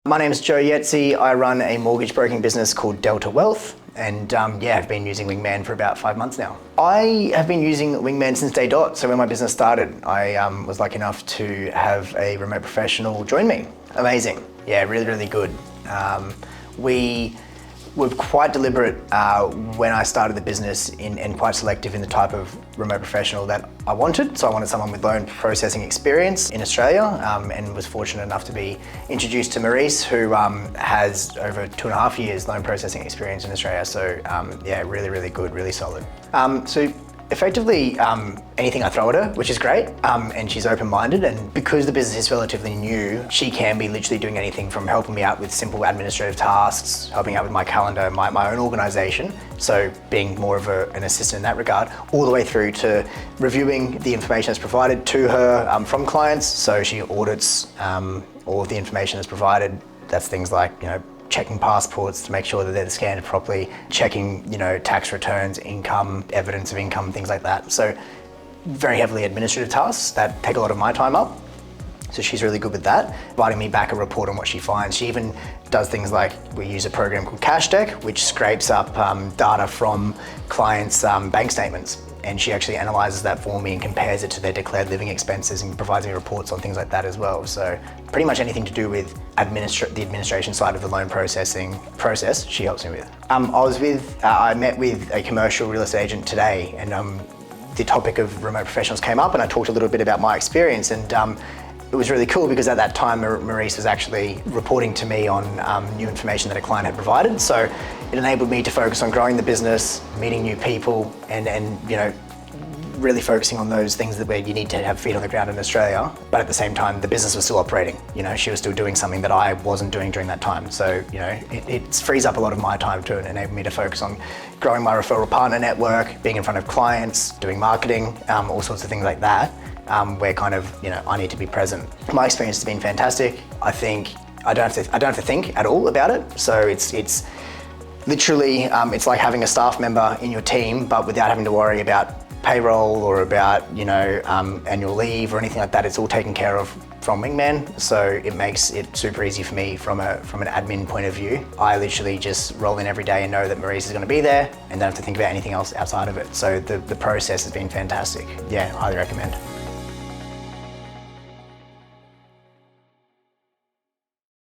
My name is Iezzi. I run a mortgage broking business called Delta Wealth, and I've been using Wingman for about 5 months now. I have been using Wingman since day dot. So when my business started, I was lucky enough to have a remote professional join me. Amazing. Yeah, really, really good. We were quite deliberate when I started the business and quite selective in the type of remote professional that I wanted. So I wanted someone with loan processing experience in Australia, and was fortunate enough to be introduced to Maurice, who has over 2.5 years loan processing experience in Australia. So yeah, really, really good, really solid. So effectively, anything I throw at her, which is great, and she's open-minded, and because the business is relatively new, she can be literally doing anything from helping me out with simple administrative tasks, helping out with my calendar, my own organisation, so being more of an assistant in that regard, all the way through to reviewing the information that's provided to her from clients. So she audits all of the information that's provided. That's things like, checking passports to make sure that they're scanned properly, checking, tax returns, income, evidence of income, things like that. So very heavily administrative tasks that take a lot of my time up. So she's really good with that, providing me back a report on what she finds. She even does things like, we use a program called CashDeck, which scrapes up data from clients' bank statements. And she actually analyzes that for me and compares it to their declared living expenses and provides me reports on things like that as well. So pretty much anything to do with the administration side of the loan processing process, she helps me with. I met with a commercial real estate agent today, and the topic of remote professionals came up, and I talked a little bit about my experience, and it was really cool because at that time Maurice was actually reporting to me on new information that a client had provided. So it enabled me to focus on growing the business, meeting new people, and really focusing on those things where you need to have feet on the ground in Australia. But at the same time, the business was still operating. She was still doing something that I wasn't doing during that time. So it frees up a lot of my time to enable me to focus on growing my referral partner network, being in front of clients, doing marketing, all sorts of things like that. Where I need to be present. My experience has been fantastic. I think I don't have to think at all about it. So it's literally, it's like having a staff member in your team, but without having to worry about payroll or about annual leave or anything like that. It's all taken care of from Wingman, so it makes it super easy for me from an admin point of view. I literally just roll in every day and know that Maurice is going to be there and don't have to think about anything else outside of it. So the process has been fantastic. Yeah, highly recommend.